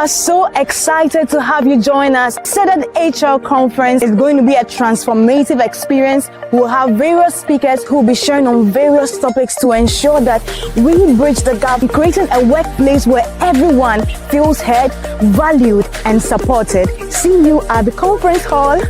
are so excited to have you join us. 𝐀𝐝𝐦𝐢𝐬𝐢𝐨 HR conference is going to be a transformative experience. We'll have various speakers who will be sharing on various topics to ensure that we bridge the gap, creating a workplace where everyone feels heard, valued, and supported. See you at the conference hall.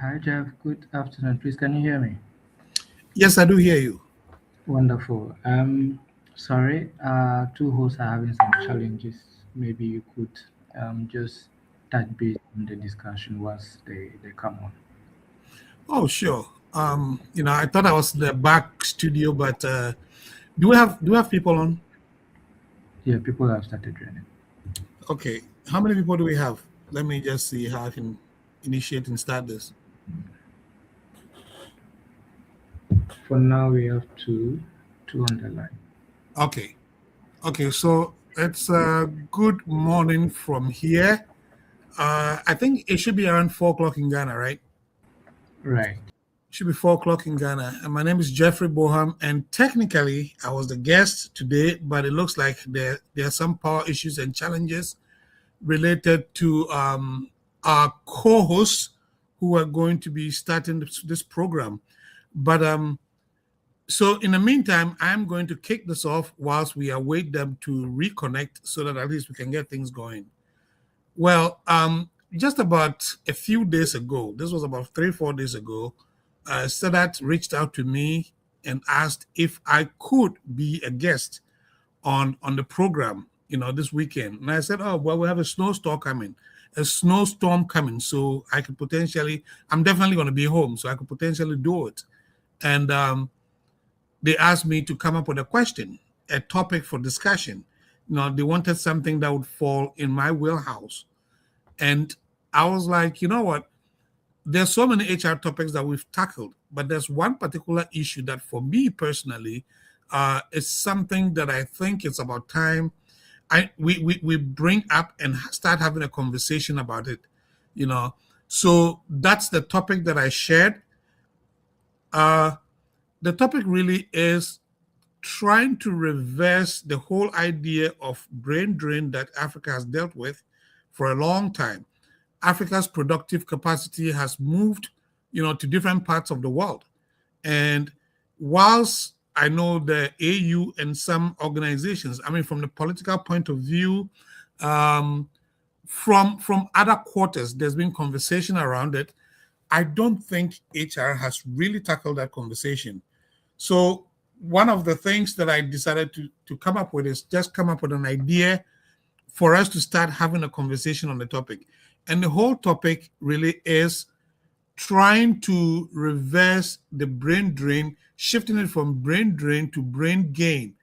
Hi, Jeff. Good afternoon. Please, can you hear me? Yes, I do hear you. Wonderful. Sorry, two hosts are having some challenges. Maybe you could just touch base on the discussion once they come on. Oh, sure. I thought I was in the back studio, but do we have people on? Yeah, people have started joining. Okay. How many people do we have? Let me just see how I can initiate and start this. For now, we have two on the line. Okay. So it's good morning from here. I think it should be around 4 o'clock in Ghana, right? Right. It should be 4 o'clock in Ghana. And my name is Jeffrey Boham, and technically I was the guest today, but it looks like there are some power issues and challenges related to our co-hosts who are going to be starting this program. But so in the meantime, I'm going to kick this off whilst we await them to reconnect so that at least we can get things going. Well, just about a few days ago, this was about 3-4 days ago, Sadat reached out to me and asked if I could be a guest on the program. this weekend. And I said, oh, well, we have a snowstorm coming, so I could potentially, I'm definitely going to be home, so I could potentially do it. And they asked me to come up with a question, a topic for discussion. They wanted something that would fall in my wheelhouse. And I was like, you know what? There's so many HR topics that we've tackled, but there's one particular issue that for me personally is something that I think it's about time we bring up and start having a conversation about it. So that's the topic that I shared. The topic really is trying to reverse the whole idea of brain drain that Africa has dealt with for a long time. Africa's productive capacity has moved, to different parts of the world. And whilst I know the AU and some organizations, I mean, from the political point of view, from other quarters, there's been conversation around it. I don't think HR has really tackled that conversation. So one of the things that I decided to come up with is just come up with an idea for us to start having a conversation on the topic. And the whole topic really is trying to reverse the brain drain, shifting it from brain drain to brain gain,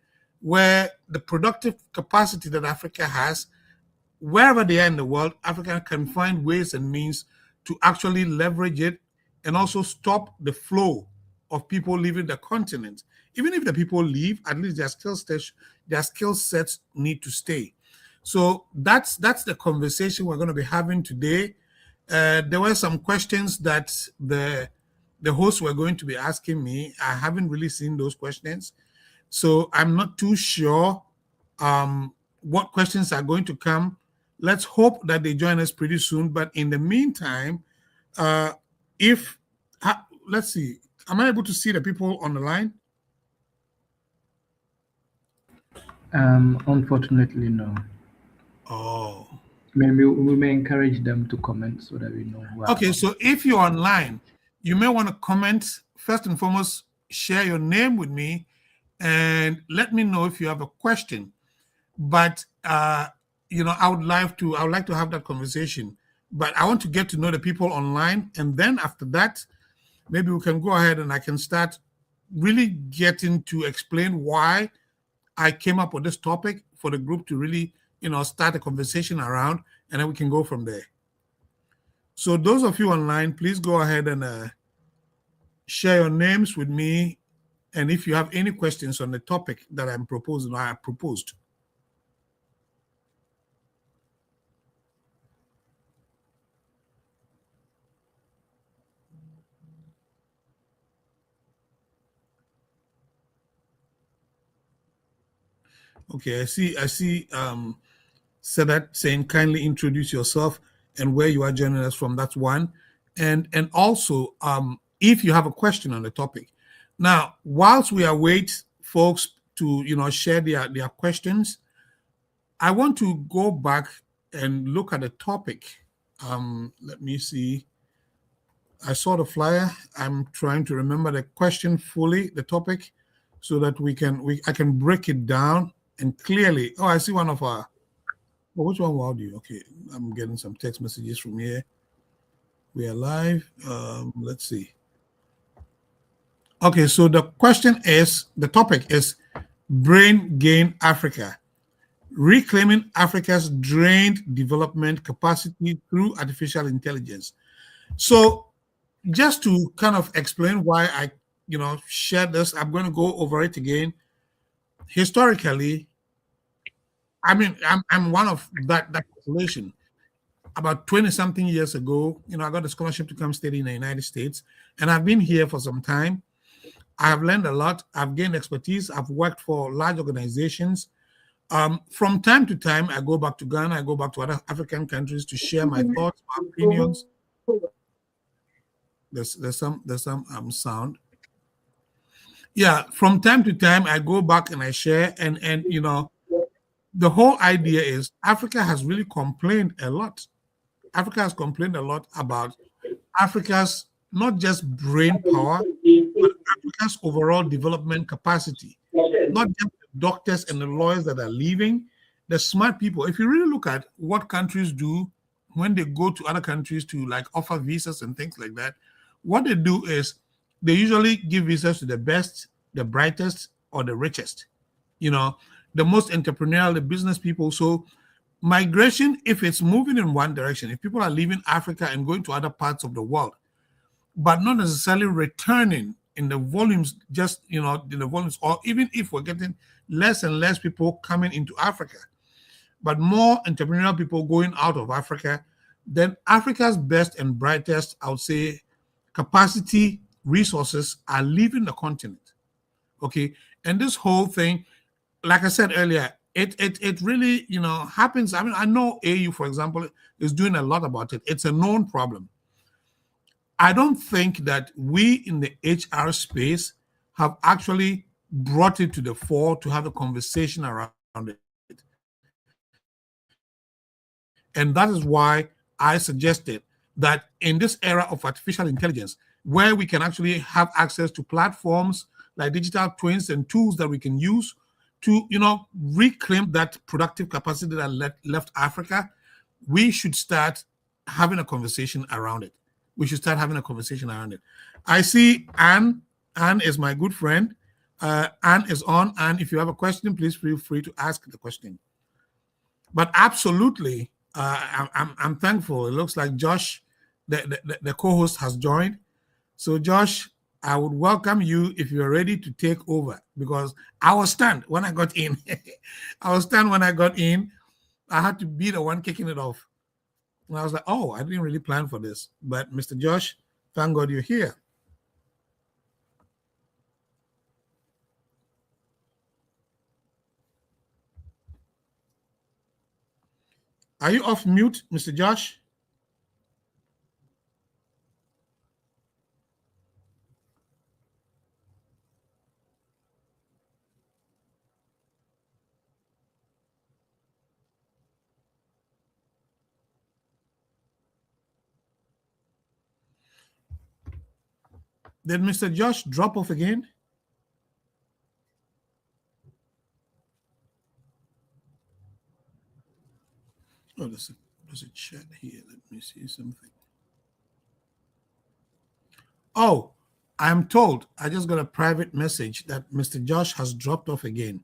where the productive capacity that Africa has, wherever they are in the world, Africa can find ways and means to actually leverage it and also stop the flow of people leaving the continent. Even if the people leave, at least their skill sets need to stay. So that's the conversation we're going to be having today. There were some questions that the hosts were going to be asking me. I haven't really seen those questions, so I'm not too sure what questions are going to come. Let's hope that they join us pretty soon. But in the meantime, let's see, am I able to see the people on the line? Unfortunately, no. Oh. Maybe we may encourage them to comment so that we know. Okay, so if you're online, you may want to comment. First and foremost, share your name with me and let me know if you have a question. But I would like to have that conversation. But I want to get to know the people online, and then after that, maybe we can go ahead and I can start really getting to explain why I came up with this topic for the group to really start a conversation around, and then we can go from there. So those of you online, please go ahead and share your names with me. And if you have any questions on the topic that I'm proposing, or I proposed. Okay, I see Sadat saying kindly introduce yourself and where you are joining us from. That's one. And also if you have a question on the topic. Now, whilst we await folks to share their questions, I want to go back and look at the topic. Let me see. I saw the flyer. I'm trying to remember the question fully, the topic, so that I can break it down and clearly. Oh, I see one of our. Well, which one will you? Okay, I'm getting some text messages from here. We are live. Let's see. Okay, so the topic is Brain Gain Africa, reclaiming Africa's drained development capacity through artificial intelligence. So just to kind of explain why I shared this, I'm going to go over it again. Historically, I mean, I'm one of that population. About 20-something years ago, I got a scholarship to come study in the United States, and I've been here for some time. I have learned a lot. I've gained expertise. I've worked for large organizations. From time to time, I go back to Ghana. I go back to other African countries to share my thoughts, my opinions. There's some sound. Yeah, from time to time, I go back and I share, and the whole idea is Africa has really complained a lot. Africa has complained a lot about Africa's not just brain power, but Africa's overall development capacity. Not just the doctors and the lawyers that are leaving. the smart people, if you really look at what countries do when they go to other countries to like offer visas and things like that, what they do is they usually give visas to the best, the brightest, or the richest, the most entrepreneurial, the business people. So migration, if it's moving in one direction, if people are leaving Africa and going to other parts of the world, but not necessarily returning in the volumes, just, in the volumes, or even if we're getting less and less people coming into Africa, but more entrepreneurial people going out of Africa, then Africa's best and brightest, I would say, capacity resources are leaving the continent. Okay. And this whole thing, like I said earlier, it really, happens. I mean, I know AU, for example, is doing a lot about it. It's a known problem. I don't think that we in the HR space have actually brought it to the fore to have a conversation around it. And that is why I suggested that in this era of artificial intelligence, where we can actually have access to platforms like digital twins and tools that we can use to, reclaim that productive capacity that left Africa, we should start having a conversation around it. I see Anne. Anne is my good friend. Anne is on. And if you have a question, please feel free to ask the question. But absolutely, I'm thankful. It looks like Josh, the co-host, has joined. So Josh, I would welcome you if you're ready to take over, because I was stunned when I got in. I had to be the one kicking it off. And I was like, oh, I didn't really plan for this. But Mr. Josh, thank God you're here. Are you off mute, Mr. Josh? Did Mr. Josh drop off again? Oh, there's a chat here. Let me see something. Oh, I'm told, I just got a private message that Mr. Josh has dropped off again.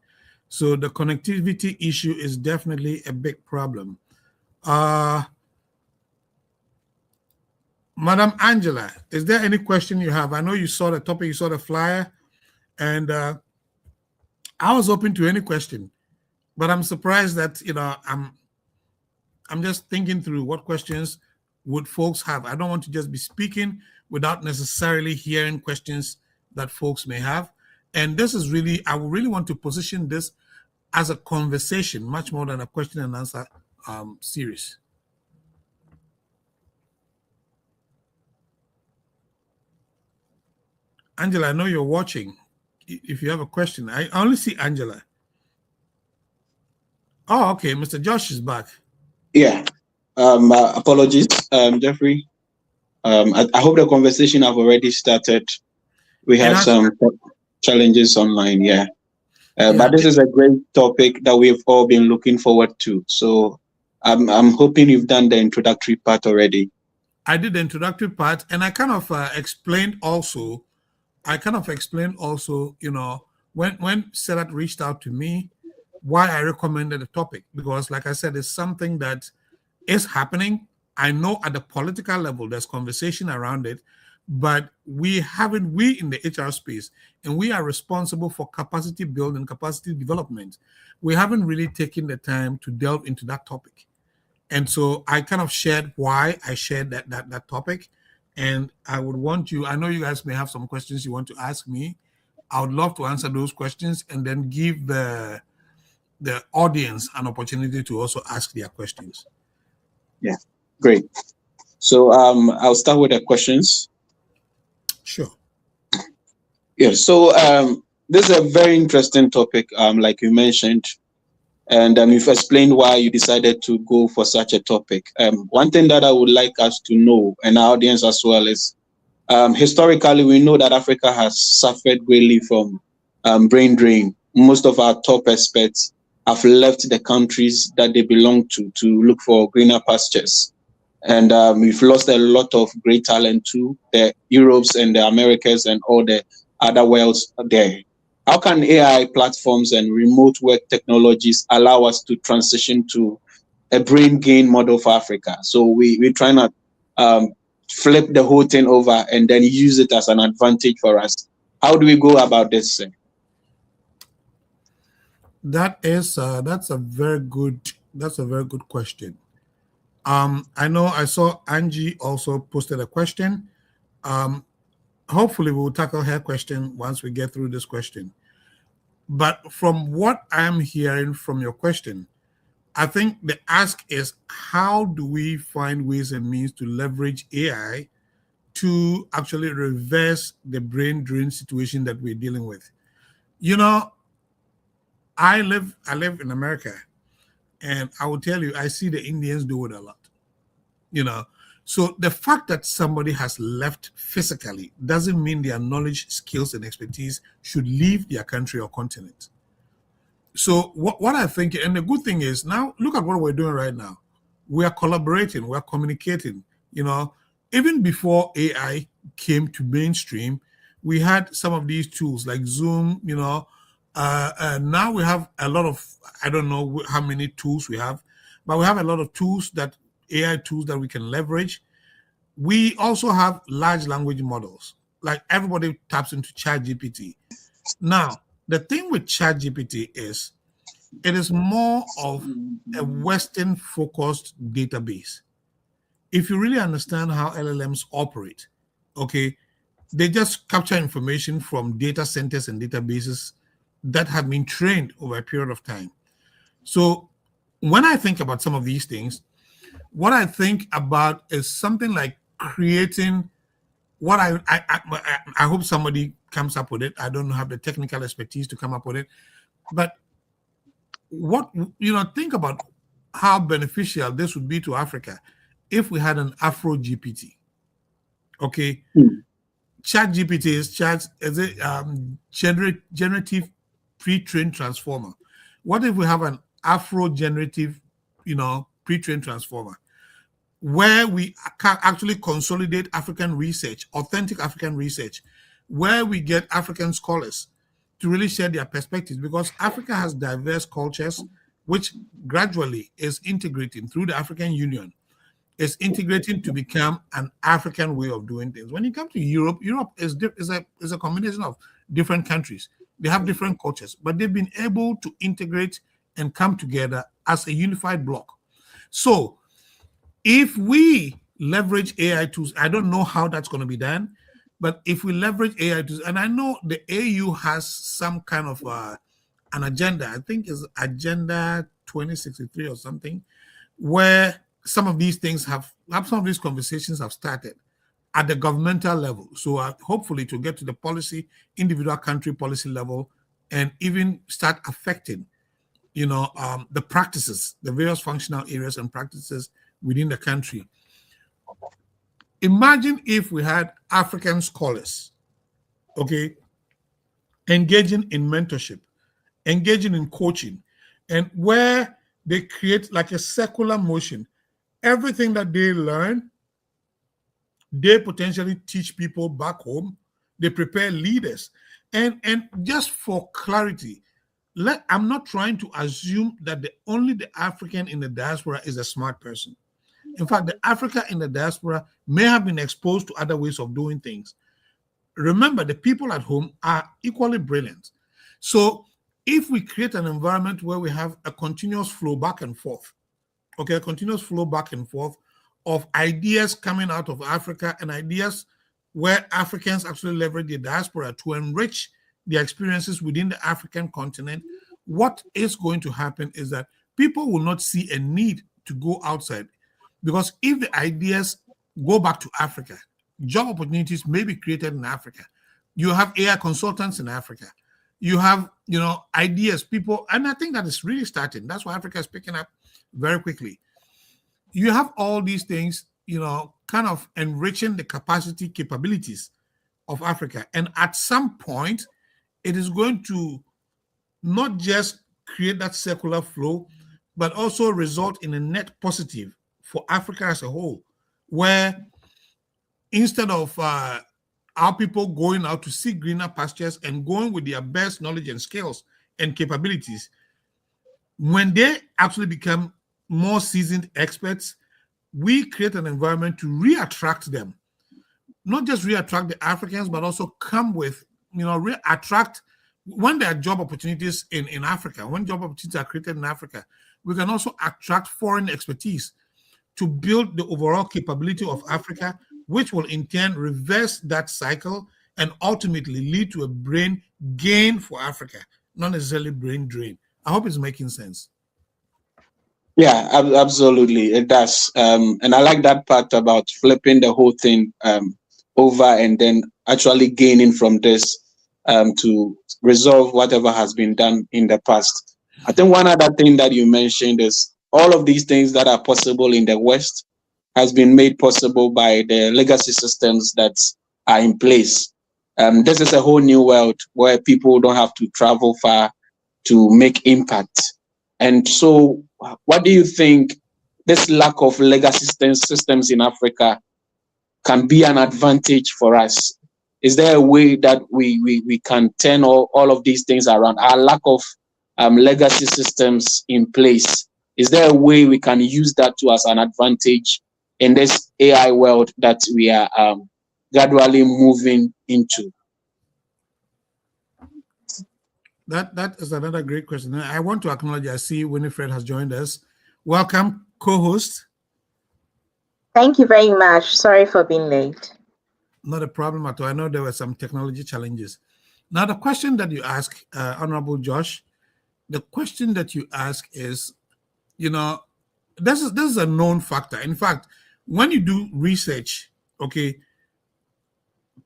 So the connectivity issue is definitely a big problem. Madam Angela, is there any question you have? I know you saw the topic, you saw the flyer, and I was open to any question, but I'm surprised that, I'm just thinking through what questions would folks have. I don't want to just be speaking without necessarily hearing questions that folks may have. And this is really, I would really want to position this as a conversation, much more than a question and answer series. Angela, I know you're watching. If you have a question, I only see Angela. Oh, okay. Mr. Josh is back. Yeah. Apologies, Jeffrey. I hope the conversation have already started. We had some challenges online, yeah. But this is a great topic that we've all been looking forward to. So I'm hoping you've done the introductory part already. I did the introductory part, and I kind of explained also, when Sedat reached out to me, why I recommended the topic, because like I said, it's something that is happening. I know at the political level, there's conversation around it, but we in the HR space, and we are responsible for capacity building, capacity development. We haven't really taken the time to delve into that topic. And so I kind of shared why I shared that topic. And I would want you, I know you guys may have some questions you want to ask me. I would love to answer those questions and then give the audience an opportunity to also ask their questions. Yeah, great. So I'll start with the questions. Sure. Yeah, so this is a very interesting topic, like you mentioned, and you've explained why you decided to go for such a topic. One thing that I would like us to know, and our audience as well, is historically, we know that Africa has suffered greatly from brain drain. Most of our top experts have left the countries that they belong to look for greener pastures. And we've lost a lot of great talent to the Europes and the Americas and all the other worlds there. How can AI platforms and remote work technologies allow us to transition to a brain gain model for Africa? So we're trying to flip the whole thing over and then use it as an advantage for us. How do we go about this? That's a very good question. I know I saw Angie also posted a question. Hopefully we'll tackle her question once we get through this question. But from what I'm hearing from your question, I think the ask is, how do we find ways and means to leverage AI to actually reverse the brain drain situation that we're dealing with? You know, I live in America, and I will tell you, I see the Indians do it a lot. You know, so the fact that somebody has left physically doesn't mean their knowledge, skills, and expertise should leave their country or continent. So what I think, and the good thing is, now look at what we're doing right now. We are collaborating, we are communicating. You know, even before AI came to mainstream, we had some of these tools like Zoom. You know, now we have a lot of, I don't know how many tools we have, but we have a lot of tools, that AI tools that we can leverage. We also have large language models. Like, everybody taps into ChatGPT. Now, the thing with ChatGPT is, it is more of a Western-focused database. If you really understand how LLMs operate, okay, they just capture information from data centers and databases that have been trained over a period of time. So when I think about some of these things, what I think about is something like creating what I hope somebody comes up with it. I don't have the technical expertise to come up with it, but what, you know, think about how beneficial this would be to Africa if we had an Afro GPT. Okay, Chat GPT is a generative pre-trained transformer. What if we have an Afro generative, you know, pre-trained transformer, where we can actually consolidate African research, authentic African research, where we get African scholars to really share their perspectives, because Africa has diverse cultures, which gradually is integrating through the African Union, is integrating to become an African way of doing things. When you come to Europe, Europe is a combination of different countries. They have different cultures, but they've been able to integrate and come together as a unified bloc. So if we leverage AI tools, I don't know how that's going to be done, but if we leverage AI tools, and I know the AU has some kind of an agenda, I think is Agenda 2063 or something, where some of these things some of these conversations have started at the governmental level. So hopefully to get to the policy, individual country policy level, and even start affecting, you know, the practices, the various functional areas and practices within the country. Imagine if we had African scholars, okay, engaging in mentorship, engaging in coaching, and where they create like a circular motion. Everything that they learn, they potentially teach people back home. They prepare leaders. And just for clarity, I'm not trying to assume that only the African in the diaspora is a smart person. In fact, the Africa in the diaspora may have been exposed to other ways of doing things. Remember, the people at home are equally brilliant. So if we create an environment where we have a continuous flow back and forth, okay, a continuous flow back and forth of ideas coming out of Africa, and ideas where Africans actually leverage the diaspora to enrich their experiences within the African continent, what is going to happen is that people will not see a need to go outside. Because if the ideas go back to Africa, job opportunities may be created in Africa. You have AI consultants in Africa. You have, you know, ideas, people, and I think that is really starting. That's why Africa is picking up very quickly. You have all these things, you know, kind of enriching the capabilities of Africa. And at some point, it is going to not just create that circular flow, but also result in a net positive for Africa as a whole, where instead of our people going out to seek greener pastures and going with their best knowledge and skills and capabilities, when they actually become more seasoned experts, we create an environment to re-attract them. Not just re-attract the Africans, but also come with, re-attract when there are job opportunities in Africa, when job opportunities are created in Africa, we can also attract foreign expertise to build the overall capability of Africa, which will in turn reverse that cycle and ultimately lead to a brain gain for Africa, not necessarily brain drain. I hope it's making sense. Yeah, absolutely, it does. And I like that part about flipping the whole thing over and then actually gaining from this to resolve whatever has been done in the past. I think one other thing that you mentioned is all of these things that are possible in the West has been made possible by the legacy systems that are in place. This is a whole new world where people don't have to travel far to make impact. And so what do you think this lack of legacy systems in Africa can be an advantage for us? Is there a way that we can turn all of these things around? Our lack of legacy systems in place, is there a way we can use that to as an advantage in this AI world that we are gradually moving into? That is another great question. I want to acknowledge, I see Winifred has joined us. Welcome, co-host. Thank you very much. Sorry for being late. Not a problem at all. I know there were some technology challenges. Now, the question that you ask, Honorable Josh, the question that you ask is, this is a known factor. In fact, when you do research, okay,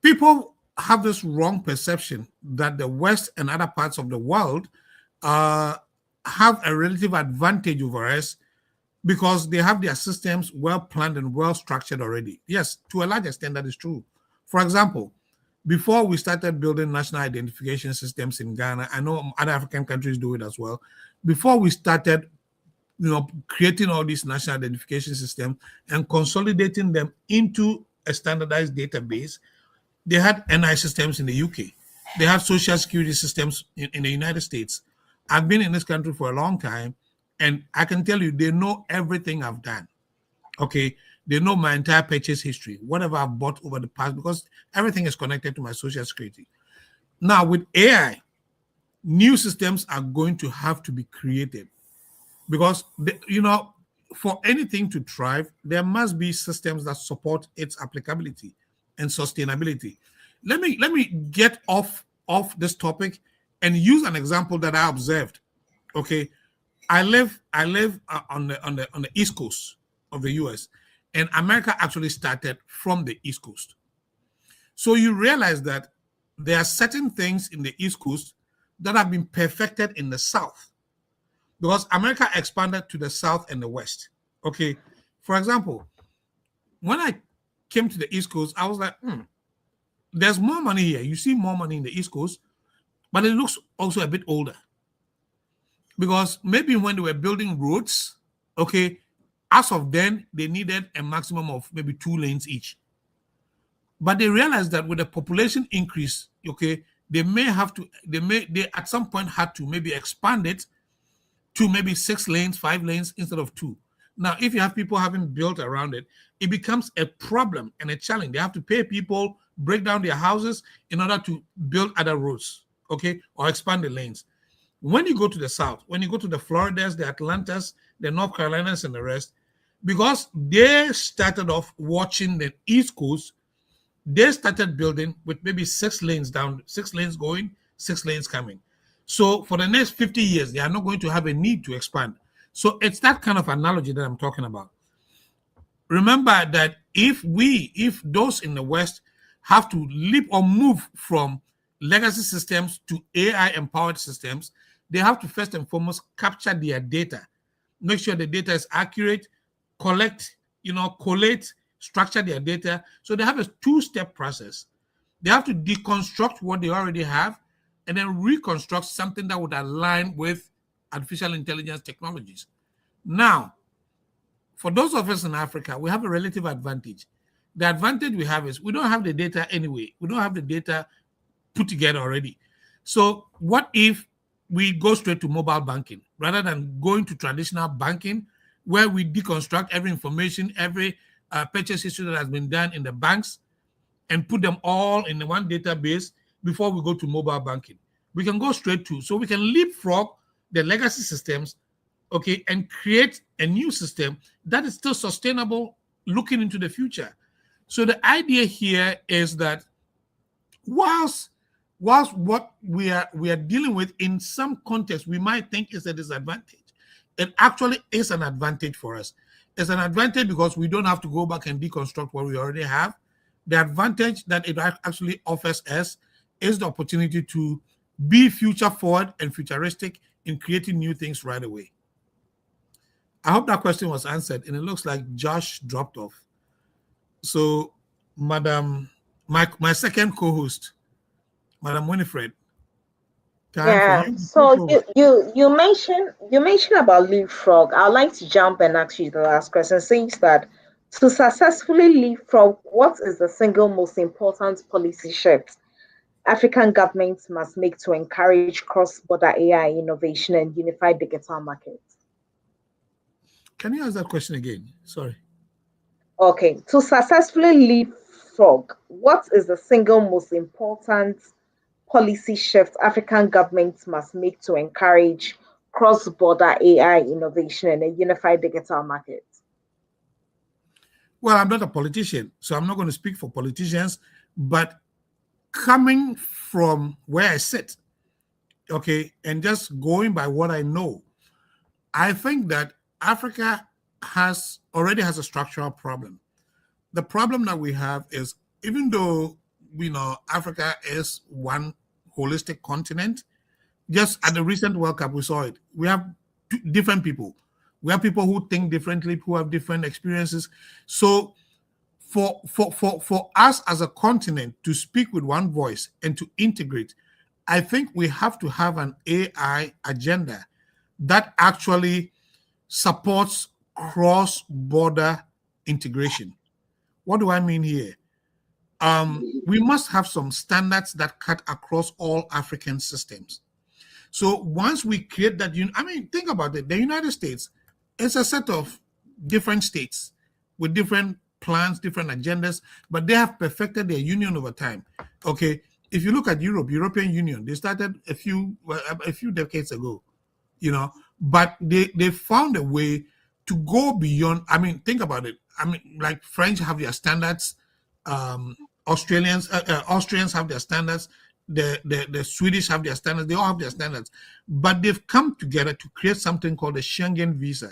people have this wrong perception that the West and other parts of the world have a relative advantage over us because they have their systems well planned and well structured already. Yes, to a large extent, that is true. For example, before we started building national identification systems in Ghana, I know other African countries do it as well. Before we started, creating all these national identification systems and consolidating them into a standardized database, they had NI systems in the UK. They have social security systems in the United States. I've been in this country for a long time, and I can tell you, they know everything I've done. Okay, they know my entire purchase history, whatever I've bought over the past, because everything is connected to my social security. Now, with AI, new systems are going to have to be created because, for anything to thrive, there must be systems that support its applicability and sustainability. Let me get off this topic and use an example that I observed. Okay, I live on the East Coast of the US, and America actually started from the East Coast. So you realize that there are certain things in the East Coast that have been perfected in the South because America expanded to the South and the West. Okay, for example, when I came to the East Coast, I was like, there's more money here. You see more money in the East Coast, but it looks also a bit older. Because maybe when they were building roads, okay, as of then, they needed a maximum of maybe 2 lanes each. But they realized that with the population increase, okay, they at some point had to maybe expand it to maybe 6 lanes, 5 lanes instead of 2. Now, if you have people having built around it, it becomes a problem and a challenge. They have to pay people, break down their houses in order to build other roads, okay, or expand the lanes. When you go to the South, when you go to the Floridas, the Atlantas, the North Carolinas, and the rest, because they started off watching the East Coast, they started building with maybe 6 lanes down, 6 lanes going, 6 lanes coming. So for the next 50 years, they are not going to have a need to expand. So it's that kind of analogy that I'm talking about. Remember that if those in the West have to leap or move from legacy systems to AI-empowered systems, they have to first and foremost capture their data, make sure the data is accurate, collect, collate, structure their data. So they have a 2-step process. They have to deconstruct what they already have and then reconstruct something that would align with artificial intelligence technologies. Now, for those of us in Africa, we have a relative advantage. The advantage we have is we don't have the data anyway. We don't have the data put together already. So what if we go straight to mobile banking rather than going to traditional banking, where we deconstruct every information, every purchase history that has been done in the banks, and put them all in the one database before we go to mobile banking? We can go straight to, so we can leapfrog the legacy systems, okay, and create a new system that is still sustainable looking into the future. So the idea here is that whilst what we are dealing with in some context we might think is a disadvantage, it actually is an advantage for us. It's an advantage because we don't have to go back and deconstruct what we already have. The advantage that it actually offers us is the opportunity to be future forward and futuristic in creating new things right away. I hope that question was answered, and it looks like Josh dropped off. So, Madam, my second co-host, Madam Winifred. Yeah. So you mentioned about leapfrog. I'd like to jump and ask you the last question. Says that to successfully leapfrog, what is the single most important policy shift African governments must make to encourage cross-border AI innovation and unified digital markets? Can you ask that question again? Sorry. Okay. To successfully leapfrog, what is the single most important policy shift African governments must make to encourage cross-border AI innovation and a unified digital market? Well, I'm not a politician, so I'm not going to speak for politicians, but coming from where I sit, okay, and just going by what I know, I think that Africa already has a structural problem. The problem that we have is, even though we know Africa is one holistic continent, just at the recent World Cup, we saw it. We have different people. We have people who think differently, who have different experiences. So for us as a continent to speak with one voice and to integrate, I think we have to have an AI agenda that actually supports cross-border integration. What do I mean here? We must have some standards that cut across all African systems. So once we create that, think about it. The United States is a set of different states with different plans, different agendas, but they have perfected their union over time. Okay, if you look at European Union, they started a few decades ago, but they found a way to go beyond. Think about it. Like French have their standards, Austrians have their standards, the Swedish have their standards, they all have their standards, but they've come together to create something called the Schengen visa,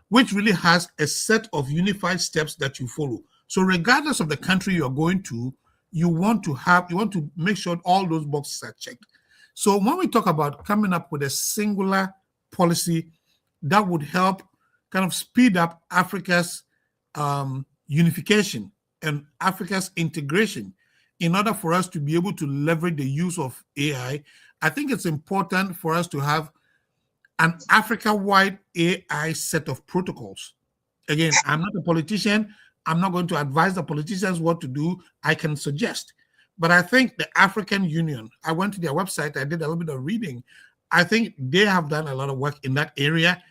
which really has a set of unified steps that you follow. So regardless of the country you're going to, you want to make sure all those boxes are checked. So when we talk about coming up with a singular policy that would help kind of speed up Africa's unification and Africa's integration in order for us to be able to leverage the use of AI, I think it's important for us to have an Africa-wide AI set of protocols. Again, I'm not a politician. I'm not going to advise the politicians what to do. I can suggest. But I think the African Union, I went to their website, I did a little bit of reading. I think they have done a lot of work in that area.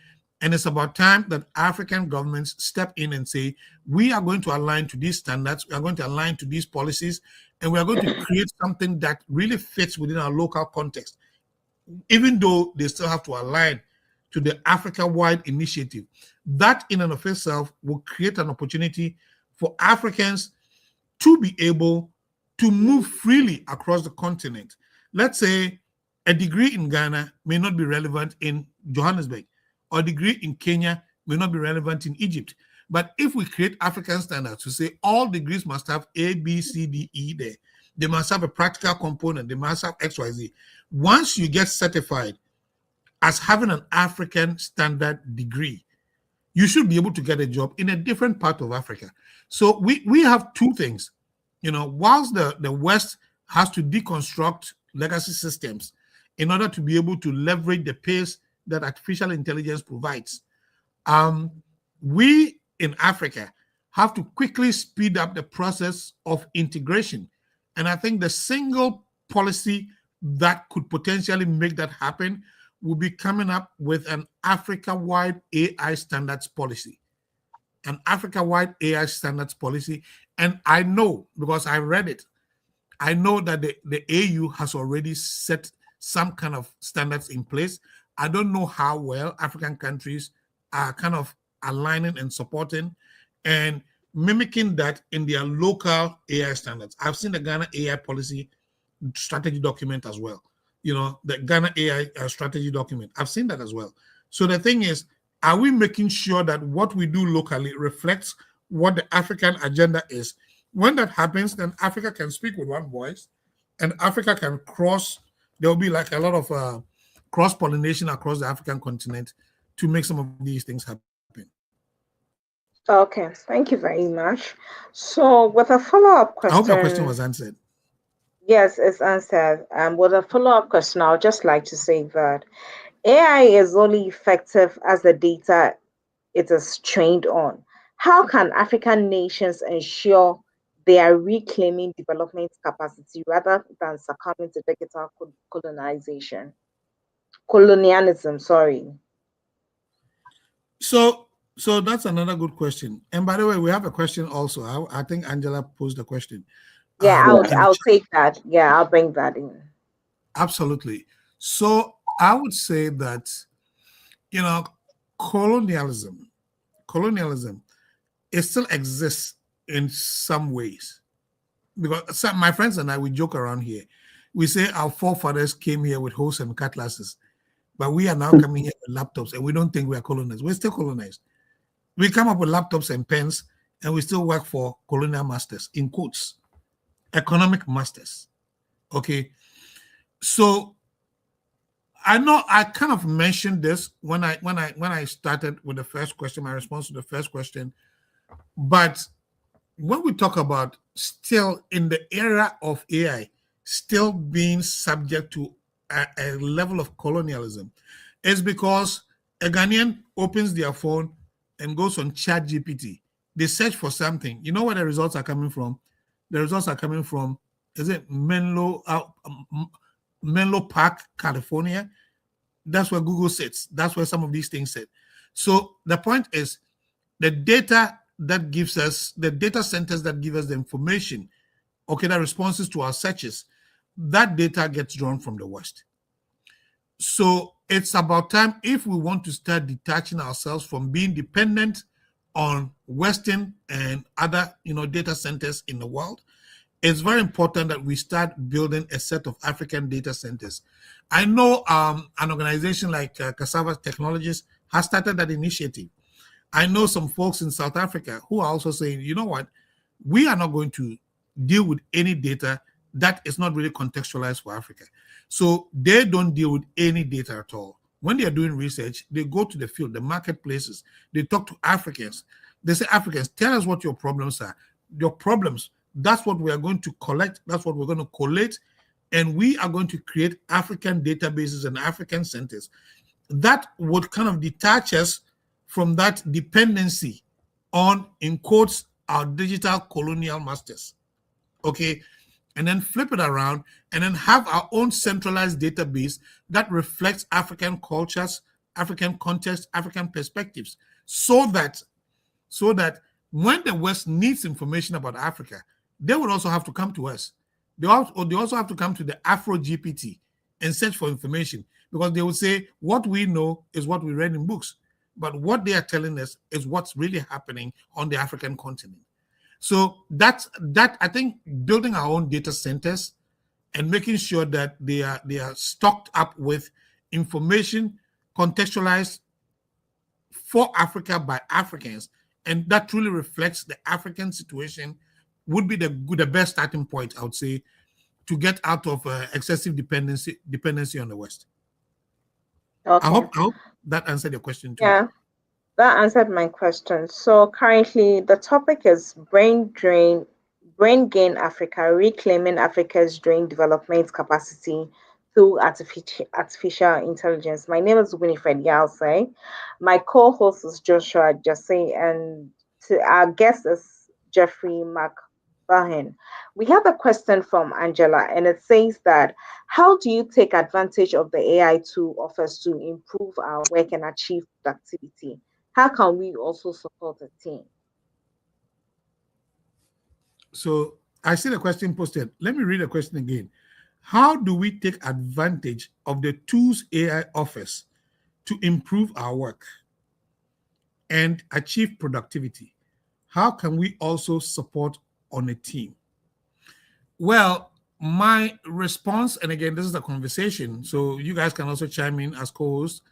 And it's about time that African governments step in and say, we are going to align to these standards, we are going to align to these policies, and we are going to create something that really fits within our local context, even though they still have to align to the Africa-wide initiative. That in and of itself will create an opportunity for Africans to be able to move freely across the continent. Let's say a degree in Ghana may not be relevant in Johannesburg, or a degree in Kenya may not be relevant in Egypt. But if we create African standards to say all degrees must have A, B, C, D, E there, they must have a practical component, they must have X, Y, Z. Once you get certified as having an African standard degree, you should be able to get a job in a different part of Africa. So we have two things. Whilst the West has to deconstruct legacy systems in order to be able to leverage the pace that artificial intelligence provides. We in Africa have to quickly speed up the process of integration. And I think the single policy that could potentially make that happen will be coming up with an Africa-wide AI standards policy. An Africa-wide AI standards policy. And I know, because I read it, I know that the AU has already set some kind of standards in place. I don't know how well African countries are kind of aligning and supporting and mimicking that in their local AI standards. I've seen the Ghana AI policy strategy document as well. You know, the Ghana AI strategy document. I've seen that as well. So the thing is, are we making sure that what we do locally reflects what the African agenda is? When that happens, then Africa can speak with one voice and Africa can cross. There will be like a lot of cross-pollination across the African continent to make some of these things happen. Okay, thank you very much. So with a follow-up question. I hope your question was answered. Yes, it's answered. With a follow-up question, I would just like to say that AI is only effective as the data it is trained on. How can African nations ensure they are reclaiming development capacity rather than succumbing to digital colonialism, sorry. So that's another good question. And by the way, we have a question also. I think Angela posed the question. Yeah, I'll take that. Yeah, I'll bring that in. Absolutely. So I would say that, you know, colonialism, it still exists in some ways. Because my friends and I, we joke around here. We say our forefathers came here with hoes and cutlasses, but we are now coming here with laptops and we don't think we are colonized. We're still colonized. We come up with laptops and pens and we still work for colonial masters, in quotes, economic masters. Okay. So I know I kind of mentioned this when I started with the first question, my response to the first question. But when we talk about still in the era of AI, still being subject to a level of colonialism, it's because a Ghanaian opens their phone and goes on ChatGPT. They search for something. You know where the results are coming from? The results are coming from, is it Menlo Park, California? That's where Google sits. That's where some of these things sit. So the point is, the data that gives us, the data centers that give us the information, okay, the responses to our searches, that data gets drawn from the West. So it's about time, if we want to start detaching ourselves from being dependent on Western and other, data centers in the world, it's very important that we start building a set of African data centers. I know an organization like Cassava Technologies has started that initiative. I know some folks in South Africa who are also saying, you know what, we are not going to deal with any data that is not really contextualized for Africa. So they don't deal with any data at all. When they are doing research, they go to the field, the marketplaces, they talk to Africans. They say, Africans, tell us what your problems are. Your problems, that's what we are going to collect, that's what we're going to collate, and we are going to create African databases and African centers. That would kind of detach us from that dependency on, in quotes, our digital colonial masters, okay? And then flip it around and then have our own centralized database that reflects African cultures, African context, African perspectives, so that when the West needs information about Africa, they would also have to come to us. They also have to come to the Afro GPT and search for information, because they would say, what we know is what we read in books, but what they are telling us is what's really happening on the African continent. So that I think building our own data centers and making sure that they are stocked up with information contextualized for Africa by Africans, and that truly reflects the African situation, would be the best starting point, I would say, to get out of excessive dependency on the West. Okay. I hope that answered your question too. Yeah, that answered my question. So currently the topic is brain gain Africa, reclaiming Africa's drained development capacity through artificial intelligence. My name is Winifred 𝐀𝐝𝐦𝐢𝐬𝐬𝐢𝐨. My co-host is Joshua Jesse, and our guest is Jeffrey McBahan. We have a question from Angela, and it says that, how do you take advantage of the AI tool offers to improve our work and achieve productivity? How can we also support the team? So I see the question posted. Let me read the question again. How do we take advantage of the tools AI offers to improve our work and achieve productivity? How can we also support on a team? Well, my response, and again, this is a conversation, so you guys can also chime in as co-hosts.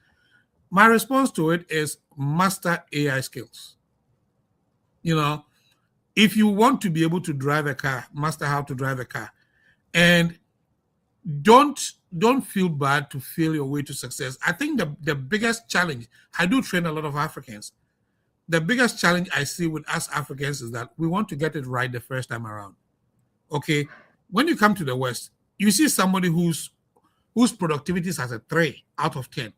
My response to it is master AI skills. You know, if you want to be able to drive a car, master how to drive a car. And don't feel bad to feel your way to success. I think the biggest challenge, I do train a lot of Africans. The biggest challenge I see with us Africans is that we want to get it right the first time around. Okay, when you come to the West, you see somebody whose productivity is at a 3 out of 10.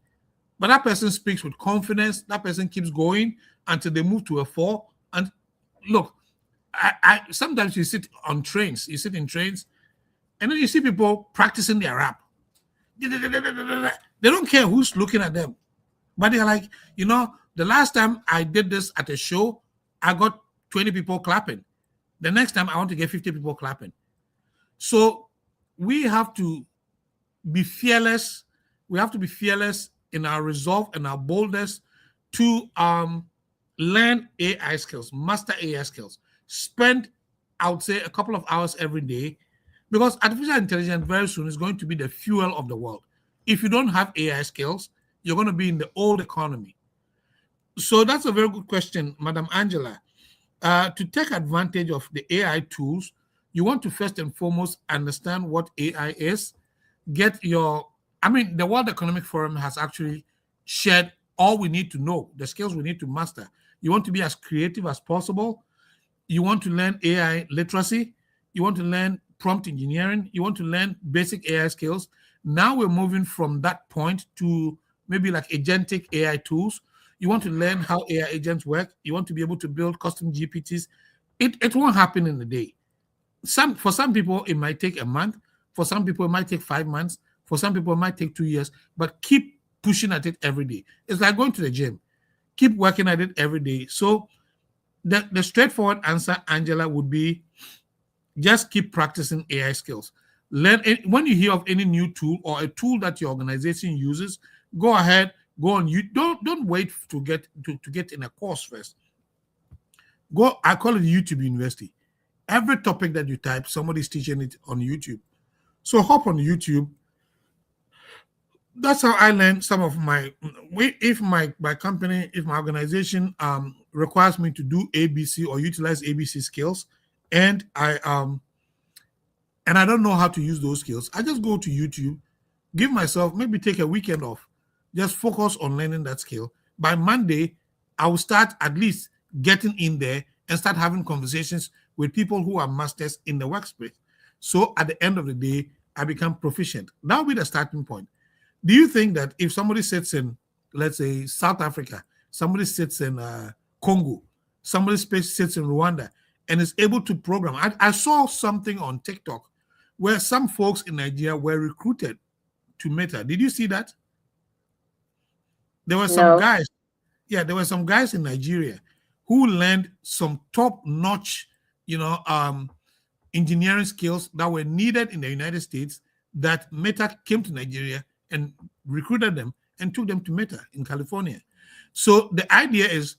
But that person speaks with confidence. That person keeps going until they move to a 4. And look, I sometimes you sit in trains, and then you see people practicing their rap. They don't care who's looking at them. But they're like, the last time I did this at a show, I got 20 people clapping. The next time I want to get 50 people clapping. So we have to be fearless. We have to be fearless in our resolve and our boldness to learn AI skills, master AI skills. Spend, I would say, a couple of hours every day, because artificial intelligence very soon is going to be the fuel of the world. If you don't have AI skills, you're going to be in the old economy. So that's a very good question, Madam Angela. To take advantage of the AI tools, you want to first and foremost understand what AI is. The World Economic Forum has actually shared all we need to know, the skills we need to master. You want to be as creative as possible. You want to learn AI literacy. You want to learn prompt engineering. You want to learn basic AI skills. Now we're moving from that point to maybe like agentic AI tools. You want to learn how AI agents work. You want to be able to build custom GPTs. It won't happen in a day. For some people, it might take a month. For some people, it might take 5 months. For some people, it might take 2 years. But keep pushing at it every day. It's like going to the gym. Keep working at it every day. So the straightforward answer, Angela, would be just keep practicing AI skills. When you hear of any new tool or a tool that your organization uses, go ahead, go on. You don't wait to get in a course first. I call it YouTube University. Every topic that you type, somebody's teaching it on YouTube. So hop on YouTube. That's how I learned some of if my company, if my organization requires me to do ABC or utilize ABC skills, and I don't know how to use those skills, I just go to YouTube, give myself, maybe take a weekend off, just focus on learning that skill. By Monday, I will start at least getting in there and start having conversations with people who are masters in the workspace. So at the end of the day, I become proficient. That will be the starting point. Do you think that if somebody sits in, let's say, South Africa, somebody sits in Congo, somebody sits in Rwanda, and is able to program? I saw something on TikTok where some folks in Nigeria were recruited to Meta. Did you see that? There were some guys. Yeah, there were some guys in Nigeria who learned some top-notch, engineering skills that were needed in the United States, that Meta came to Nigeria and recruited them and took them to Meta in California. So the idea is,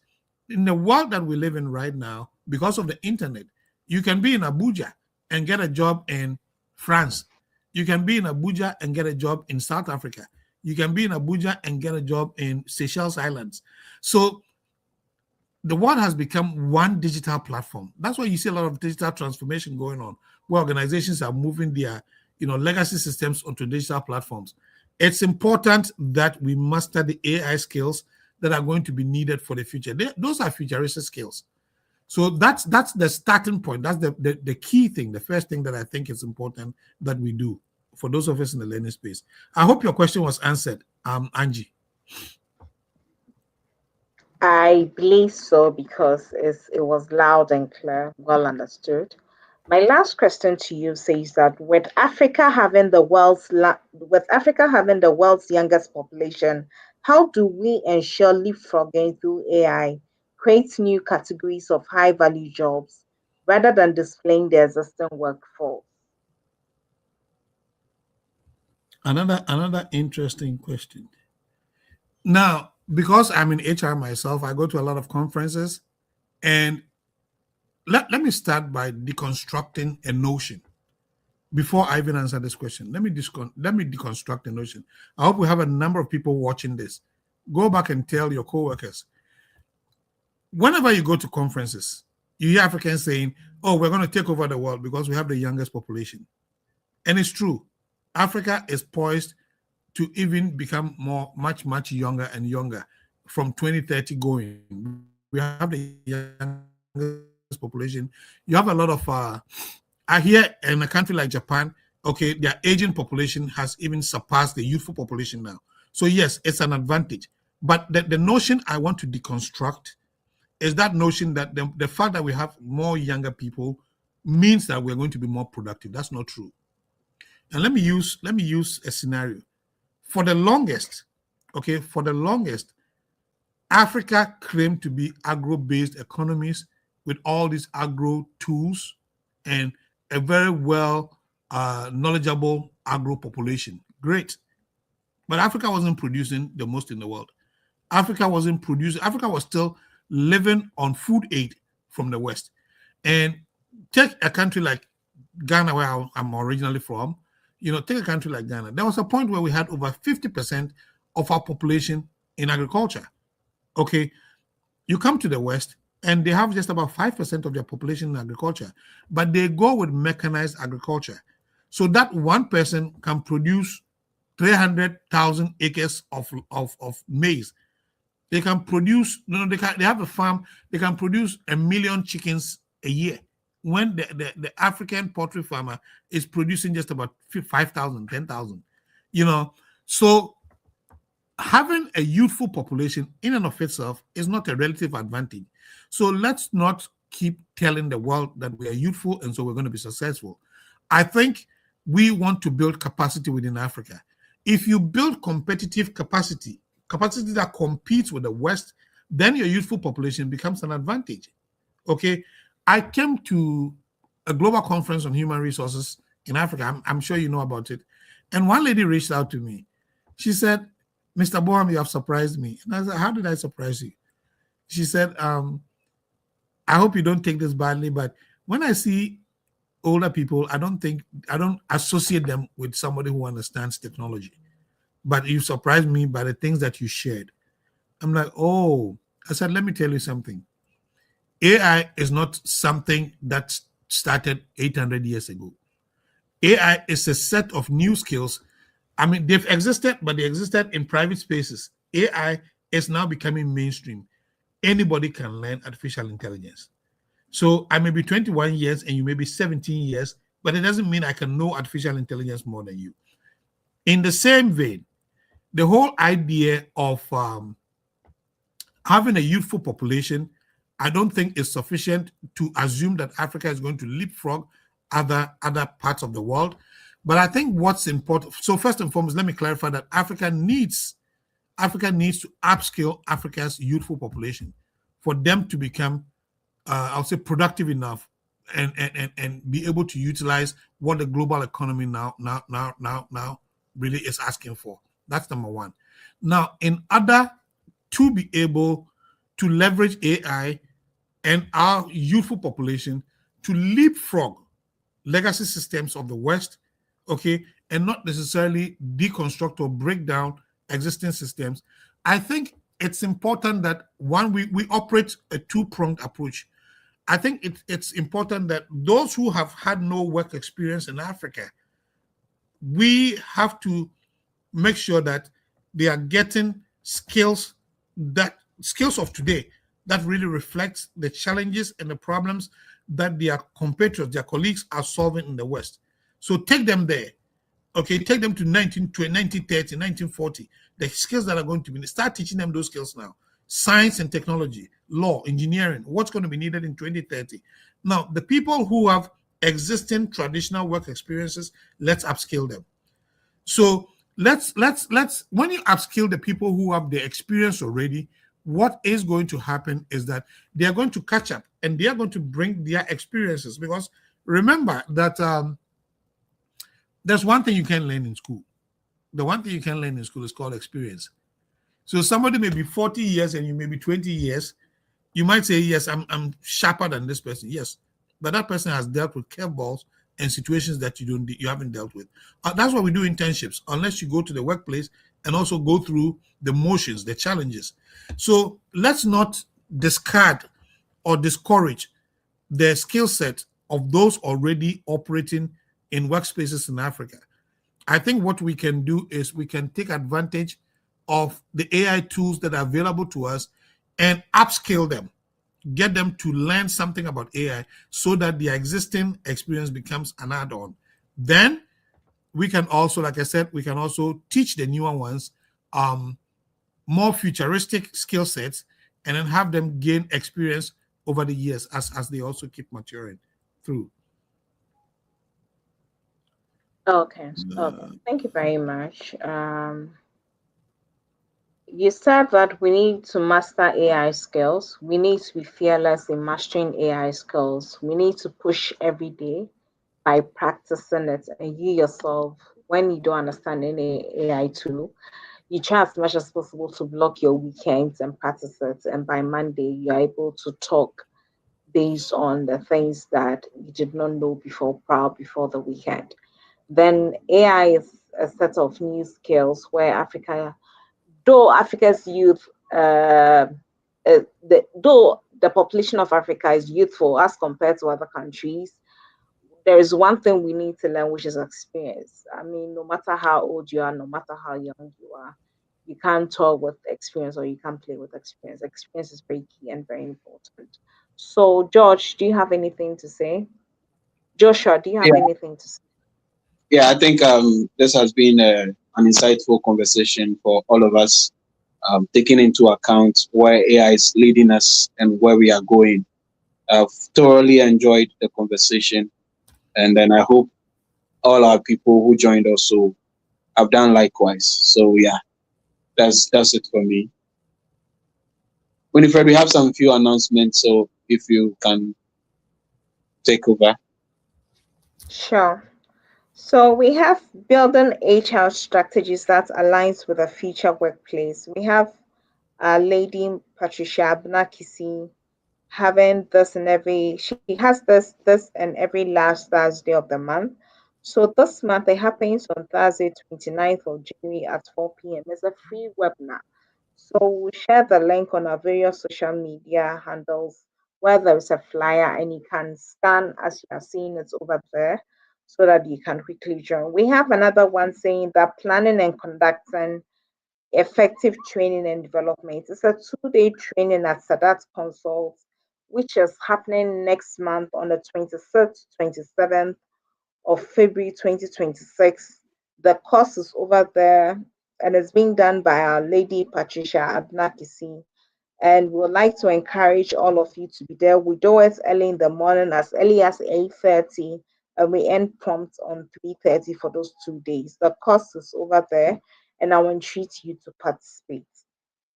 in the world that we live in right now, because of the internet, you can be in Abuja and get a job in France. You can be in Abuja and get a job in South Africa. You can be in Abuja and get a job in Seychelles Islands. So the world has become one digital platform. That's why you see a lot of digital transformation going on, where organizations are moving their legacy systems onto digital platforms. It's important that we master the AI skills that are going to be needed for the future. Those are futuristic skills. So that's the starting point. That's the key thing, the first thing that I think is important that we do. for those of us in the learning space. I hope your question was answered, Angie. I believe so, because it was loud and clear, well understood. My last question to you says that with Africa having the world's youngest population, how do we ensure leapfrogging through AI creates new categories of high value jobs rather than displaying the existing workforce? Another interesting question. Now, because I'm in HR myself, I go to a lot of conferences, and let me start by deconstructing a notion. Before I even answer this question, let me deconstruct the notion. I hope we have a number of people watching this. Go back and tell your coworkers. Whenever you go to conferences, you hear Africans saying, "Oh, we're going to take over the world because we have the youngest population." And it's true. Africa is poised to even become much younger and younger from 2030 going. We have the youngest population. You have a lot of, I hear in a country like Japan, okay, their aging population has even surpassed the youthful population now. So yes, it's an advantage. But the notion I want to deconstruct is that notion that the fact that we have more younger people means that we're going to be more productive. That's not true. And let me use a scenario. For the longest, Africa claimed to be agro-based economies with all these agro tools and a very well knowledgeable agro population. Great. But Africa wasn't producing the most in the world. Africa was still living on food aid from the West. And take a country like Ghana, where I'm originally from. Take a country like Ghana. There was a point where we had over 50% of our population in agriculture. Okay, you come to the West and they have just about 5% of their population in agriculture, but they go with mechanized agriculture. So that one person can produce 300,000 acres of maize. They can produce, they have a farm, they can produce 1 million chickens a year, when the African poultry farmer is producing just about 5,000, 10,000. So having a youthful population in and of itself is not a relative advantage. So let's not keep telling the world that we are youthful and so we're going to be successful. I think we want to build capacity within Africa. If you build competitive capacity that competes with the West, then your youthful population becomes an advantage. Okay, I came to a global conference on human resources in Africa. I'm sure you know about it. And one lady reached out to me. She said, "Mr. Boham, you have surprised me." And I said, "How did I surprise you?" She said, "I hope you don't take this badly, but when I see older people, I don't associate them with somebody who understands technology. But you surprised me by the things that you shared." I'm like, "Oh," I said, "Let me tell you something. AI is not something that started 800 years ago. AI is a set of new skills. I mean, they've existed, but they existed in private spaces. AI is now becoming mainstream. Anybody can learn artificial intelligence. So I may be 21 years and you may be 17 years, but it doesn't mean I can know artificial intelligence more than you." In the same vein, the whole idea of having a youthful population, I don't think is sufficient to assume that Africa is going to leapfrog other parts of the world. But I think what's important, so first and foremost, let me clarify that Africa needs to upskill Africa's youthful population for them to become, I'll say, productive enough and be able to utilize what the global economy now really is asking for. That's number one. Now, in order to be able to leverage AI and our youthful population to leapfrog legacy systems of the West, okay, and not necessarily deconstruct or break down existing systems, I think it's important that, one, we operate a two-pronged approach. I think it's important that those who have had no work experience in Africa, we have to make sure that they are getting skills of today that really reflects the challenges and the problems that their compatriots, their colleagues are solving in the West. So take them there. Okay, take them to 1920, 1930, 1940. The skills that are going to be, start teaching them those skills now. Science and technology, law, engineering, what's going to be needed in 2030. Now, the people who have existing traditional work experiences, let's upskill them. So let's when you upskill the people who have the experience already, what is going to happen is that they are going to catch up and they are going to bring their experiences. Because remember that there's one thing you can learn in school. The one thing you can learn in school is called experience. So somebody may be 40 years and you may be 20 years. You might say, yes, I'm sharper than this person. Yes, but that person has dealt with curveballs and situations that you haven't dealt with. That's why we do internships, unless you go to the workplace and also go through the motions, the challenges. So let's not discard or discourage the skill set of those already operating in workspaces in Africa. I think what we can do is we can take advantage of the AI tools that are available to us and upskill them, get them to learn something about AI so that the existing experience becomes an add-on. Then we can also, like I said, we can also teach the newer ones more futuristic skill sets and then have them gain experience over the years as they also keep maturing through. Okay. Thank you very much. You said that we need to master AI skills. We need to be fearless in mastering AI skills. We need to push every day by practicing it. And you yourself, when you don't understand any AI tool, you try as much as possible to block your weekends and practice it. And by Monday, you're able to talk based on the things that you did not know before the weekend. Then AI is a set of new skills where though Africa's youth, though the population of Africa is youthful as compared to other countries, there is one thing we need to learn, which is experience. I mean, no matter how old you are, no matter how young you are, you can't talk with experience or you can't play with experience. Experience is very key and very important. So, George, do you have anything to say? Joshua, do you have Yeah, anything to say? yeah. I think this has been an insightful conversation for all of us, taking into account where AI is leading us and where we are going. I've thoroughly enjoyed the conversation, and then I hope all our people who joined also have done likewise. So yeah, that's it for me. Winifred, we have some few announcements, so if you can take over. Sure. So we have building HR strategies that aligns with a future workplace. We have Lady Patricia Abnakisi having this in every she has this and every last Thursday of the month. So this month it happens on Thursday, 29th of January at 4 p.m. It's a free webinar. So we'll share the link on our various social media handles where there is a flyer and you can scan as you are seeing it over there so that you can quickly join. We have another one saying that planning and conducting effective training and development. It's a 2-day training at Sadat Consult, which is happening next month on the 26th, 27th of February 2026. The course is over there and it's being done by our lady Patricia Abnakisi. And we would like to encourage all of you to be there. We do it early in the morning, as early as 8:30, and we end prompt on 3:30 for those 2 days. The course is over there, and I will entreat you to participate.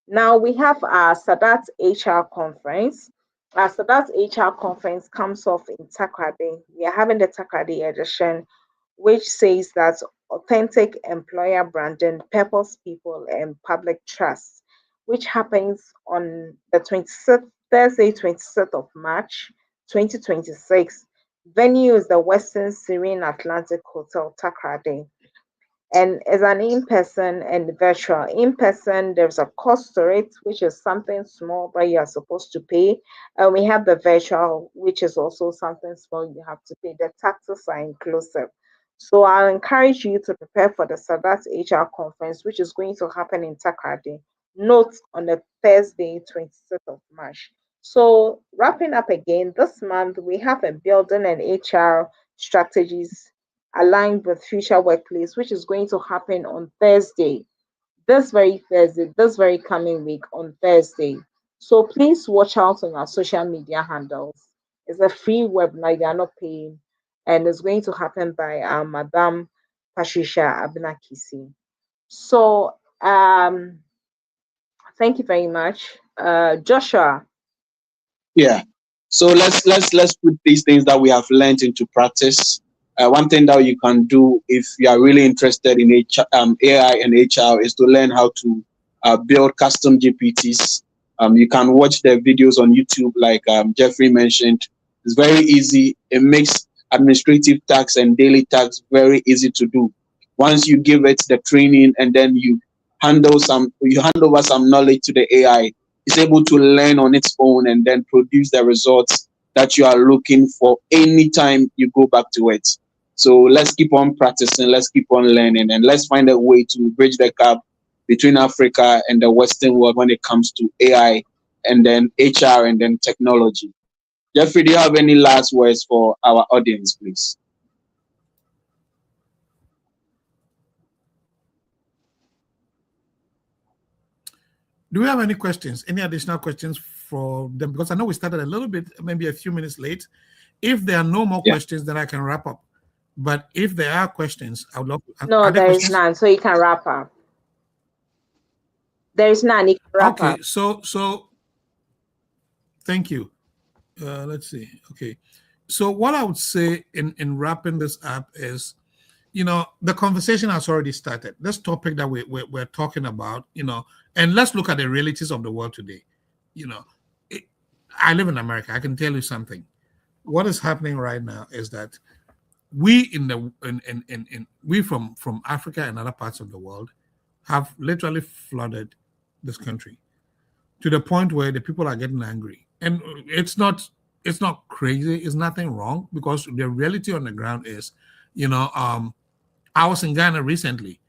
Now we have our Sadat HR conference. Our Sadat HR conference comes off in Takrady. We are having the Takrady edition, which says that authentic employer branding, purpose, people, and public trust, which happens on the 26th, Thursday, 26th of March, 2026. Venue is the Western Serene Atlantic Hotel, Takrady, and as an in-person and virtual. In-person, there's a cost to it, which is something small but you are supposed to pay. And we have the virtual, which is also something small you have to pay. The taxes are inclusive. So I'll encourage you to prepare for the Sadat HR conference, which is going to happen in Takrady. Note on the Thursday, 26th of March. So wrapping up again, this month we have a building and HR strategies aligned with Future Workplace, which is going to happen on Thursday, this very Thursday, this very coming week on Thursday. So please watch out on our social media handles. It's a free webinar, you are not paying, and it's going to happen by Madam Patricia Abinakisi. So thank you very much. Joshua. Yeah. So let's put these things that we have learned into practice. One thing that you can do if you are really interested in AI and HR is to learn how to build custom GPTs. You can watch the videos on YouTube, like Jeffrey mentioned. It's very easy. It makes administrative tasks and daily tasks very easy to do. Once you give it the training and then you hand over some knowledge to the AI, it's able to learn on its own and then produce the results that you are looking for anytime you go back to it. So let's keep on practicing, let's keep on learning, and let's find a way to bridge the gap between Africa and the Western world when it comes to AI and then HR and then technology. Jeffrey, do you have any last words for our audience, please? Do we have any questions, any additional questions for them? Because I know we started a little bit, maybe a few minutes late. If there are no more questions, then I can wrap up. But if there are questions, I would love to. No, there is none, so you can wrap up. There is none, you can wrap up. Okay, so thank you. Let's see. Okay, so what I would say in wrapping this up is, the conversation has already started. This topic that we're talking about, and let's look at the realities of the world today. I live in America. I can tell you something. What is happening right now is that we we from Africa and other parts of the world have literally flooded this country to the point where the people are getting angry. And it's not crazy. It's nothing wrong, because the reality on the ground is, I was in Ghana recently,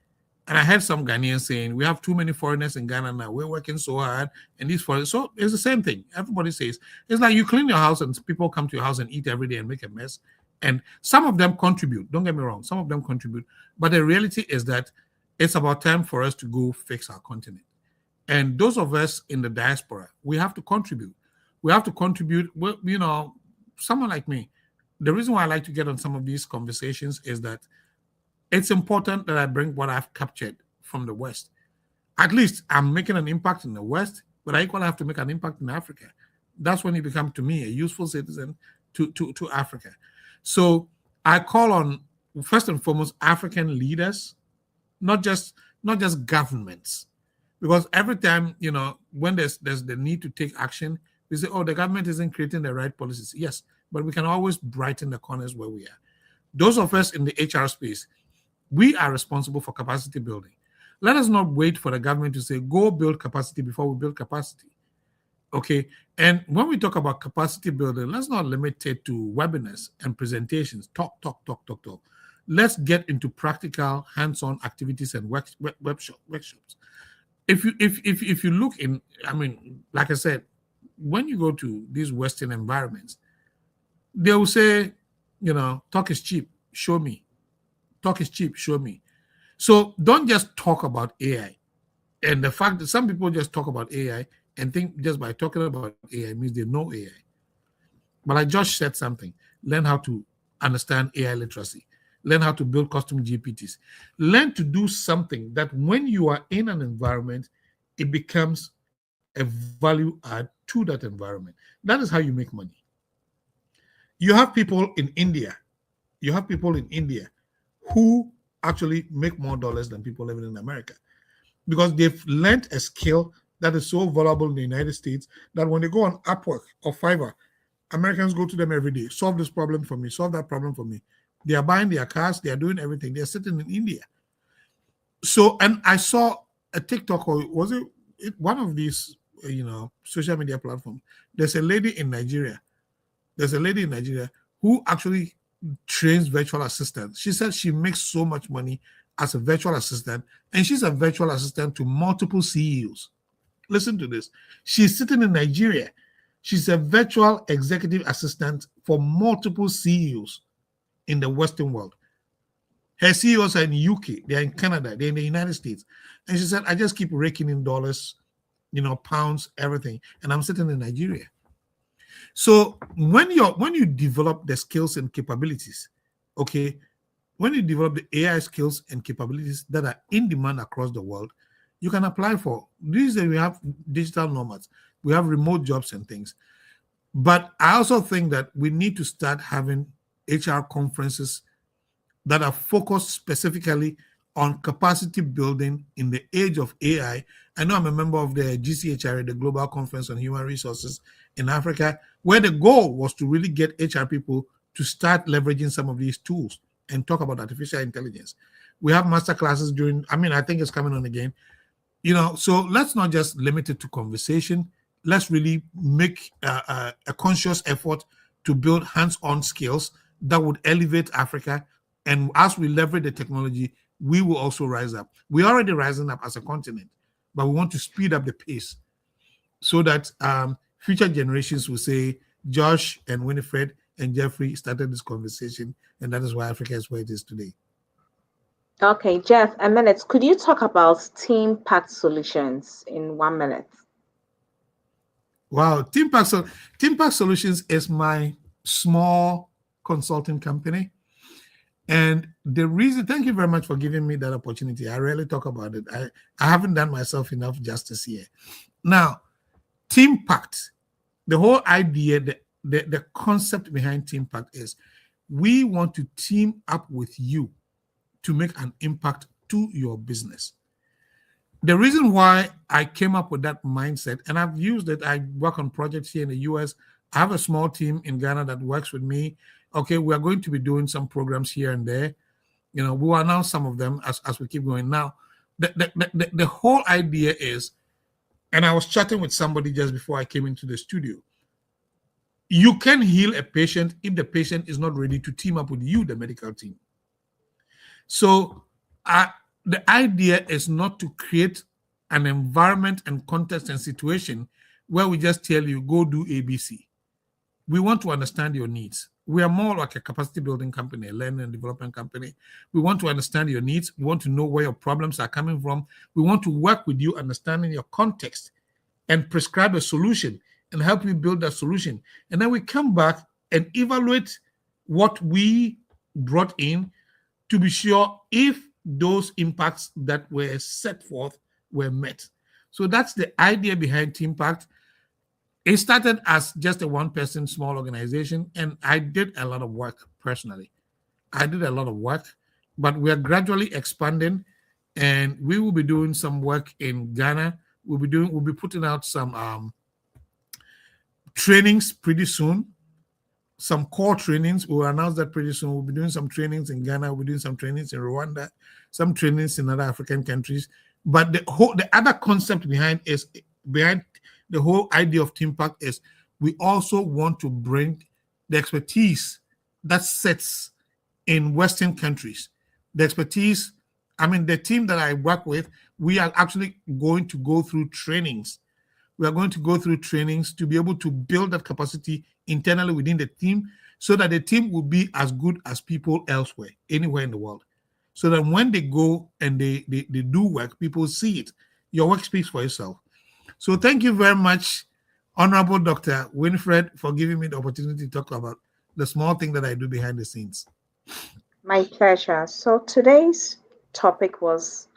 and I heard some Ghanaians saying, we have too many foreigners in Ghana now. We're working so hard, and these foreigners. So it's the same thing. Everybody says, it's like you clean your house and people come to your house and eat every day and make a mess. And some of them contribute. Don't get me wrong. Some of them contribute. But the reality is that it's about time for us to go fix our continent. And those of us in the diaspora, we have to contribute. We have to contribute. Well, someone like me, the reason why I like to get on some of these conversations is that it's important that I bring what I've captured from the West. At least I'm making an impact in the West, but I equally have to make an impact in Africa. That's when you become, to me, a useful citizen to Africa. So I call on, first and foremost, African leaders, not just governments. Because every time, when there's the need to take action, we say, oh, the government isn't creating the right policies. Yes, but we can always brighten the corners where we are. Those of us in the HR space, we are responsible for capacity building. Let us not wait for the government to say, go build capacity before we build capacity. Okay. And when we talk about capacity building, let's not limit it to webinars and presentations. Talk. Let's get into practical, hands-on activities and workshops. If you look in, like I said, when you go to these Western environments, they will say, talk is cheap, show me. Talk is cheap, show me. So don't just talk about AI. And the fact that some people just talk about AI and think just by talking about AI means they know AI. But I just said something. Learn how to understand AI literacy. Learn how to build custom GPTs. Learn to do something that when you are in an environment, it becomes a value add to that environment. That is how you make money. You have people in India. Who actually make more dollars than people living in America, because they've learned a skill that is so valuable in the United States that when they go on Upwork or Fiverr, Americans go to them every day, solve this problem for me, solve that problem for me. They are buying their cars, they are doing everything. They're sitting in India. So, and I saw a TikTok, or was it one of these, social media platforms. There's a lady in Nigeria who actually trains virtual assistants. She said she makes so much money as a virtual assistant, and she's a virtual assistant to multiple CEOs. Listen to this. She's sitting in Nigeria. She's a virtual executive assistant for multiple CEOs in the Western world. Her CEOs are in UK, they're in Canada, they're in the United States. And she said, I just keep raking in dollars, pounds, everything. And I'm sitting in Nigeria. So when you develop the skills and capabilities, okay, when you develop the AI skills and capabilities that are in demand across the world, you can apply for. These days we have digital nomads, we have remote jobs and things. But I also think that we need to start having HR conferences that are focused specifically on capacity building in the age of AI. I know I'm a member of the GCHRA, the Global Conference on Human Resources in Africa, where the goal was to really get HR people to start leveraging some of these tools and talk about artificial intelligence. We have master classes during, I think it's coming on again. So let's not just limit it to conversation. Let's really make a conscious effort to build hands-on skills that would elevate Africa. And as we leverage the technology, we will also rise up. We're already rising up as a continent, but we want to speed up the pace so that future generations will say, Josh and Winifred and Jeffrey started this conversation, and that is why Africa is where it is today. Okay, Jeff, a minute. Could you talk about team-packed solutions in 1 minute? Wow, team-packed solutions is my small consulting company. And the reason, thank you very much for giving me that opportunity. I rarely talk about it. I haven't done myself enough justice here. Now, team-packed, the whole idea, the concept behind team-packed is we want to team up with you to make an impact to your business. The reason why I came up with that mindset, and I've used it, I work on projects here in the US. I have a small team in Ghana that works with me. Okay, we are going to be doing some programs here and there. We will announce some of them as we keep going. Now, the whole idea is, and I was chatting with somebody just before I came into the studio, you can heal a patient if the patient is not ready to team up with you, the medical team. So the idea is not to create an environment and context and situation where we just tell you, go do ABC. We want to understand your needs. We are more like a capacity building company, a learning and development company. We want to understand your needs. We want to know where your problems are coming from. We want to work with you, understanding your context, and prescribe a solution and help you build that solution. And then we come back and evaluate what we brought in to be sure if those impacts that were set forth were met. So that's the idea behind TeamPact. It started as just a one-person small organization, and I did a lot of work personally. I did a lot of work, but we are gradually expanding, and we will be doing some work in Ghana. We'll be putting out some trainings pretty soon, some core trainings. We'll announce that pretty soon. We'll be doing some trainings in Ghana. We'll be doing some trainings in Rwanda, some trainings in other African countries. But the other concept behind the whole idea of TeamPact is we also want to bring the expertise that sits in Western countries. The expertise, the team that I work with, we are actually going to go through trainings. We are going to go through trainings to be able to build that capacity internally within the team so that the team will be as good as people elsewhere, anywhere in the world. So that when they go and they do work, people see it. Your work speaks for itself. So thank you very much, Honorable Dr. Winifred, for giving me the opportunity to talk about the small thing that I do behind the scenes. My pleasure. So today's topic was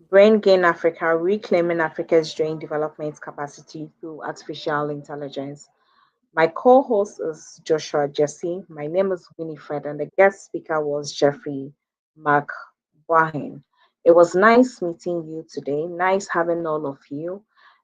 Brain Gain Africa, Reclaiming Africa's Brain Development Capacity Through Artificial Intelligence. My co-host is Joshua Jesse. My name is Winifred, and the guest speaker was Jeffrey McBuahin. It was nice meeting you today. Nice having all of you.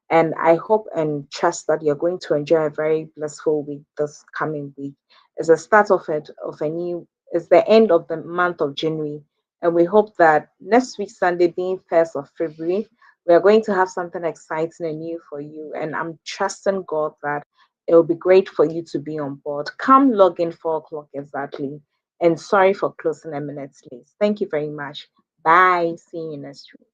And I hope and trust that you're going to enjoy a very blissful week this coming week. It's the start of it's the end of the month of January. And we hope that next week, Sunday, being 1st of February, we are going to have something exciting and new for you. And I'm trusting God that it will be great for you to be on board. Come log in 4 o'clock exactly. And sorry for closing a minute late. Thank you very much. Bye. See you next week.